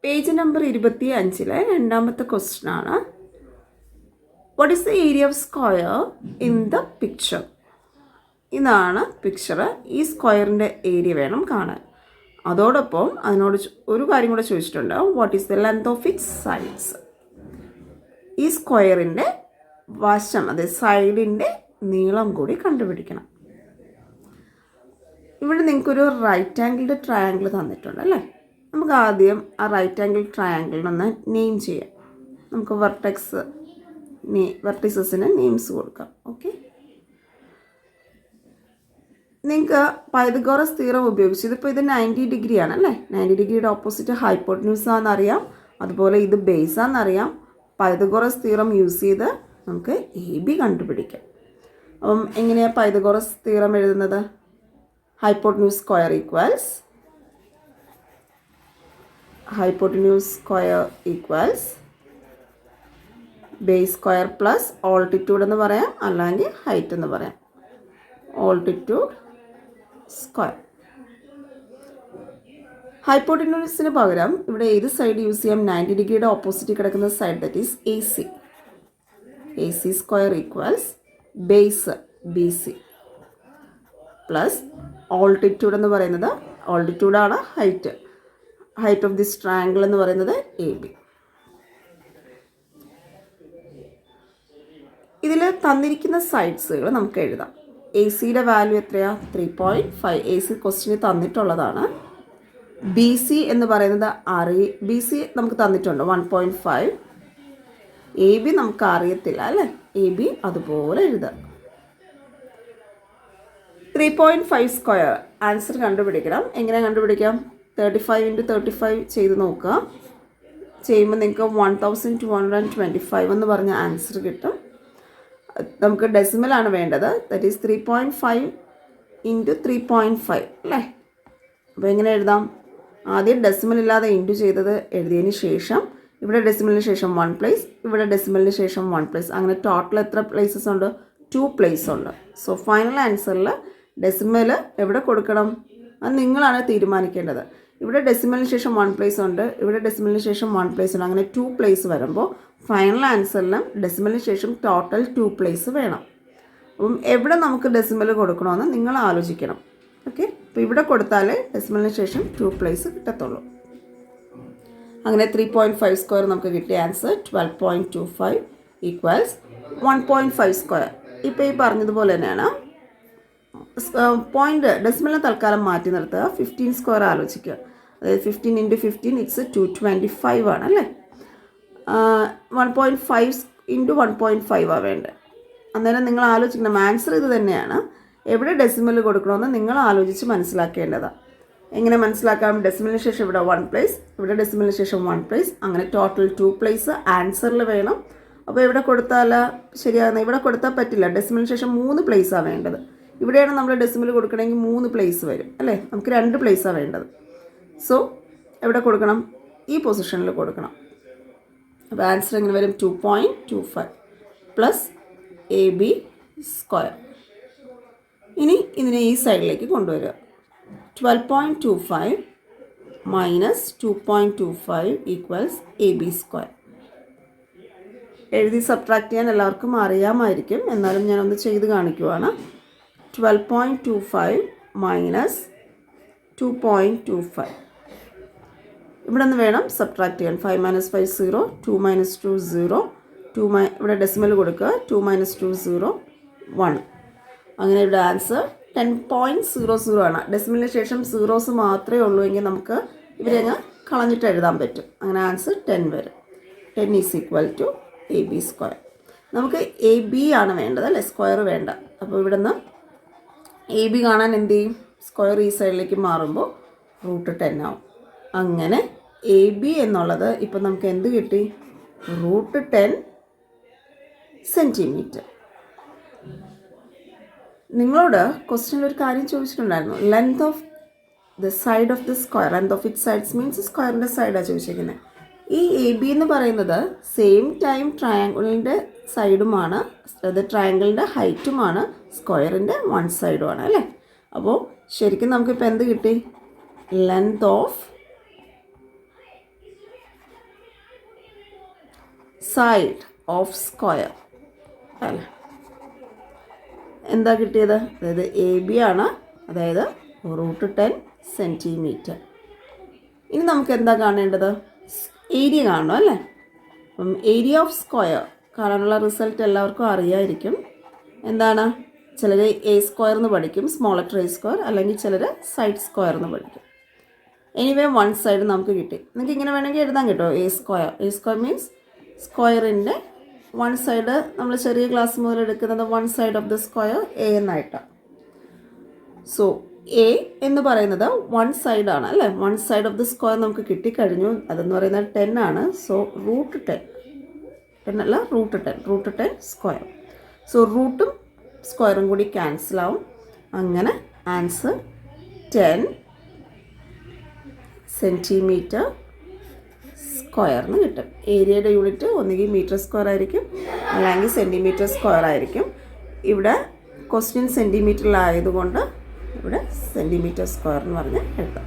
Page number 25 രണ്ടാമത്തെ question ആണ്. What is the area of square in the picture? ഇതാണ് picture. ഈ സ്ക്വയറിൻ്റെ ഏരിയ വേണം കാണാൻ. അതോടൊപ്പം അതിനോട് ഒരു കാര്യം കൂടെ ചോദിച്ചിട്ടുണ്ട്. What is the length of its sides? ഈ സ്ക്വയറിൻ്റെ വശം, അതായത് സൈഡിൻ്റെ നീളം കൂടി കണ്ടുപിടിക്കണം. ഇവിടെ നിങ്ങൾക്കൊരു റൈറ്റ് ആംഗിൾഡ് ട്രയാങ്കിൾ തന്നിട്ടുണ്ട് അല്ലേ? നമുക്ക് ആദ്യം ആ റൈറ്റ് ആംഗിൾ ട്രയാങ്കിളിനൊന്ന് നെയിം ചെയ്യാം. നമുക്ക് വെർട്ടിസസിന് നെയിംസ് കൊടുക്കാം. ഓക്കെ, നിങ്ങൾക്ക് പൈതഗോറസ് തിയറം ഉപയോഗിച്ച് ഇതിപ്പോൾ ഇത് 90 ഡിഗ്രി ആണ് അല്ലേ? 90 ഡിഗ്രിയുടെ ഓപ്പോസിറ്റ് ഹൈപ്പോട്ടന്യൂസ് ആണെന്നറിയാം, അതുപോലെ ഇത് ബേസ് ആണെന്നറിയാം. പൈതഗോറസ് തിയറം യൂസ് ചെയ്ത് നമുക്ക് എ ബി കണ്ടുപിടിക്കാം. അപ്പം എങ്ങനെയാണ് പൈതഗോറസ് തിയറം എഴുതുന്നത്? Hypotenuse square equals base square plus altitude എന്ന് പറയാം, അല്ലെങ്കിൽ ഹൈറ്റ് എന്ന് പറയാം. Altitude square. ഹൈപ്പോട്ടന്യൂസിന് പകരം ഇവിടെ ഏത് സൈഡ് യൂസ് ചെയ്യാം? 90 ഡിഗ്രിയുടെ ഓപ്പോസിറ്റ് കിടക്കുന്ന side, that is A C square equals base B C plus altitude എന്ന് പറയുന്നത്, ഓൾട്ടിറ്റ്യൂഡാണ് ഹൈറ്റ് ഓഫ് ദിസ് ട്രയാങ്കിൾ എന്ന് പറയുന്നത് എ ബി. ഇതിൽ തന്നിരിക്കുന്ന സൈഡ്സുകൾ നമുക്ക് എഴുതാം. എ സിയുടെ വാല്യൂ എത്രയാണ്? 3.5. എ സി ക്വസ്റ്റിന് തന്നിട്ടുള്ളതാണ്. ബി സി എന്ന് പറയുന്നത് ബി സി നമുക്ക് തന്നിട്ടുണ്ട് 1.5. എ ബി നമുക്ക് അറിയത്തില്ല അല്ലേ? എ ബി അതുപോലെ എഴുതാം. 3.5 സ്ക്വയർ ആൻസർ കണ്ടുപിടിക്കണം. എങ്ങനെ കണ്ടുപിടിക്കാം? 35 × 35 ചെയ്ത് നോക്കുക. ചെയ്യുമ്പോൾ നിങ്ങൾക്ക് 1225 എന്ന് പറഞ്ഞ ആൻസർ കിട്ടും. നമുക്ക് ഡെസിമലാണ് വേണ്ടത്, ദറ്റ് ഈസ് 3.5 × 3.5 അല്ലേ? അപ്പോൾ എങ്ങനെ എഴുതാം? ആദ്യം ഡെസിമൽ ഇല്ലാതെ ഇൻറ്റു ചെയ്തത് എഴുതിയതിന് ശേഷം ഇവിടെ ഡെസിമലിന് ശേഷം 1 പ്ലേസ്, ഇവിടെ ഡെസിമലിന് ശേഷം 1 പ്ലേസ്, അങ്ങനെ ടോട്ടൽ എത്ര പ്ലേസസ് ഉണ്ട്? 2 പ്ലേസ് ഉണ്ട്. സോ ഫൈനൽ ആൻസറിൽ ഡെസിമൽ എവിടെ കൊടുക്കണം? അത് നിങ്ങളാണ് തീരുമാനിക്കേണ്ടത്. ഇവിടെ ഡെസിമലിന് ശേഷം 1 പ്ലേസ് ഉണ്ട്, ഇവിടെ ഡെസിമലിന് ശേഷം 1 പ്ലേസ് ഉണ്ട്, അങ്ങനെ 2 പ്ലേസ് വരുമ്പോൾ ഫൈനൽ ആൻസറിലും ഡെസിമലിന് ശേഷം ടോട്ടൽ 2 പ്ലേസ് വേണം. അപ്പം എവിടെ നമുക്ക് ഡെസിമൽ കൊടുക്കണമെന്ന് നിങ്ങൾ ആലോചിക്കണം. ഓക്കെ, അപ്പോൾ ഇവിടെ കൊടുത്താൽ ഡെസിമലിന് ശേഷം 2 പ്ലേസ് കിട്ടത്തുള്ളൂ. അങ്ങനെ 3.5 സ്ക്വയർ നമുക്ക് കിട്ടിയ ആൻസർ 12.25 ഈക്വൽസ് 1.5 സ്ക്വയർ. ഇപ്പോൾ ഈ പറഞ്ഞതുപോലെ തന്നെയാണ്. പോയിന്റ് ഡെസിമലിനെ തൽക്കാലം മാറ്റി നിർത്തുക. 15 സ്ക്വയർ ആലോചിക്കുക. അതായത് 15 × 15 ഇറ്റ്സ് 225 ആണ് അല്ലേ? 1.5 × 1.5 ആണ് വേണ്ടത്. അന്നേരം നിങ്ങൾ ആലോചിക്കണം, ആൻസർ ഇത് തന്നെയാണ്. എവിടെ ഡെസിമൽ കൊടുക്കണമെന്ന് നിങ്ങൾ ആലോചിച്ച് മനസ്സിലാക്കേണ്ടതാണ്. എങ്ങനെ മനസ്സിലാക്കാം? ഡെസിമലിന് ശേഷം ഇവിടെ 1 പ്ലേസ്, ഇവിടെ ഡെസിമലിന് ശേഷം 1 പ്ലേസ്, അങ്ങനെ ടോട്ടൽ 2 പ്ലേസ് ആൻസറിൽ വേണം. അപ്പോൾ ഇവിടെ കൊടുത്താൽ ശരിയാകുന്ന, ഇവിടെ കൊടുത്താൽ പറ്റില്ല. ഡെസിമലിന് ശേഷം 3 പ്ലേസാണ് വേണ്ടത്. ഇവിടെയാണ് നമ്മൾ ഡെസിമൽ കൊടുക്കണമെങ്കിൽ 3 പ്ലേസ് വരും അല്ലേ? നമുക്ക് 2 പ്ലേസാണ് വേണ്ടത്. സോ എവിടെ കൊടുക്കണം? ഈ പൊസിഷനിൽ കൊടുക്കണം. അപ്പോൾ ആൻസർ എങ്ങനെ വരും? 2.25 പ്ലസ് എ ബി സ്ക്വയർ. ഇനി ഇതിനെ ഈ സൈഡിലേക്ക് കൊണ്ടുവരിക. 12.25 minus 2.25 equals A B square. എഴുതി സബ്ട്രാക്ട് ചെയ്യാൻ എല്ലാവർക്കും അറിയാമായിരിക്കും, എന്നാലും ഞാനൊന്ന് ചെയ്ത് കാണിക്കുവാണ്. 12.25 മൈനസ് 2.25. ഇവിടെ നിന്ന് വേണം സബ്ട്രാക്ട് ചെയ്യാൻ. 5 - 5 0, 2 - 2 0, ഇവിടെ ഡെസിമൽ കൊടുക്കുക. 2 - 2 0 1. അങ്ങനെ ഇവിടെ ആൻസർ 10.00 ആണ്. ഡെസിമലിന് ശേഷം സീറോസ് മാത്രമേ ഉള്ളൂ എങ്കിൽ നമുക്ക് ഇവരെ അങ്ങ് കളഞ്ഞിട്ട് എഴുതാൻ പറ്റും. അങ്ങനെ ആൻസർ 10 വരും. 10 is equal to A B square. നമുക്ക് എ ബി ആണ് വേണ്ടത് അല്ലേ? സ്ക്വയർ വേണ്ട. അപ്പോൾ ഇവിടെ നിന്ന് എ ബി കാണാൻ എന്ത് ചെയ്യും? സ്ക്വയർ ഈ സൈഡിലേക്ക് മാറുമ്പോൾ √10 ആവും. അങ്ങനെ എ ബി എന്നുള്ളത് ഇപ്പം നമുക്ക് എന്ത് കിട്ടി? √10 സെൻറ്റിമീറ്റർ. നിങ്ങളോട് ക്വസ്റ്റ്യനിൽ ഒരു കാര്യം ചോദിച്ചിട്ടുണ്ടായിരുന്നു. Length of the side of the square, length of it sides means സ്ക്വയറിൻ്റെ സൈഡാണ് ചോദിച്ചിരിക്കുന്നത്. ഈ എ ബി എന്ന് പറയുന്നത് സെയിം ടൈം ട്രയാങ്കിളിൻ്റെ സൈഡുമാണ്, അതായത് ട്രയാങ്കിളിൻ്റെ ഹൈറ്റുമാണ്, സ്ക്വയറിൻ്റെ 1 സൈഡുമാണ് അല്ലേ? അപ്പോൾ ശരിക്കും നമുക്കിപ്പോൾ എന്ത് കിട്ടി? Length of side of square അല്ലേ. എന്താ കിട്ടിയത്? അതായത് എ ബി ആണ്, അതായത് √10 സെൻറ്റിമീറ്റർ. ഇനി നമുക്ക് എന്താ കാണേണ്ടത്? ഏരിയ കാണണം അല്ലേ. അപ്പം ഏരിയ ഓഫ് സ്ക്വയർ കാണാനുള്ള റിസൾട്ട് എല്ലാവർക്കും അറിയാമായിരിക്കും. എന്താണ്? ചിലർ എ സ്ക്വയർ എന്ന് പഠിക്കും, സ്മോൾ ലെറ്റർ എ സ്ക്വയർ, അല്ലെങ്കിൽ ചിലർ സൈഡ് സ്ക്വയർ എന്ന് പഠിക്കും. എനിവേ വൺ സൈഡ് നമുക്ക് കിട്ടി. നിങ്ങൾക്ക് ഇങ്ങനെ വേണമെങ്കിൽ എഴുതാൻ കിട്ടുമോ? A square. A square means സ്ക്വയറിൻ്റെ വൺ സൈഡ്. നമ്മൾ ചെറിയ ക്ലാസ് മുതൽ എടുക്കുന്നത് one side of the square a എന്നായിട്ടാണ്. സോ എ എന്ന് പറയുന്നത് വൺ സൈഡാണ് അല്ലേ. One side of the square നമുക്ക് കിട്ടിക്കഴിഞ്ഞു. അതെന്ന് പറയുന്നത് 10 ആണ്. സോ √10, 10 അല്ല √10 സ്ക്വയർ. സോ റൂട്ടും സ്ക്വയറും കൂടി ക്യാൻസൽ ആവും. അങ്ങനെ ആൻസർ 10 സെൻറ്റിമീറ്റർ സ്ക്വയറിന് കിട്ടും. ഏരിയയുടെ യൂണിറ്റ് ഒന്നുകിൽ മീറ്റർ സ്ക്വയർ ആയിരിക്കും, അല്ലെങ്കിൽ സെൻറ്റിമീറ്റർ സ്ക്വയർ ആയിരിക്കും. ഇവിടെ ക്വസ്റ്റ്യൻ സെൻറ്റിമീറ്ററിലായതുകൊണ്ട് ഇവിടെ സെൻറ്റിമീറ്റർ സ്ക്വയർ എന്ന് പറഞ്ഞ് എഴുതാം.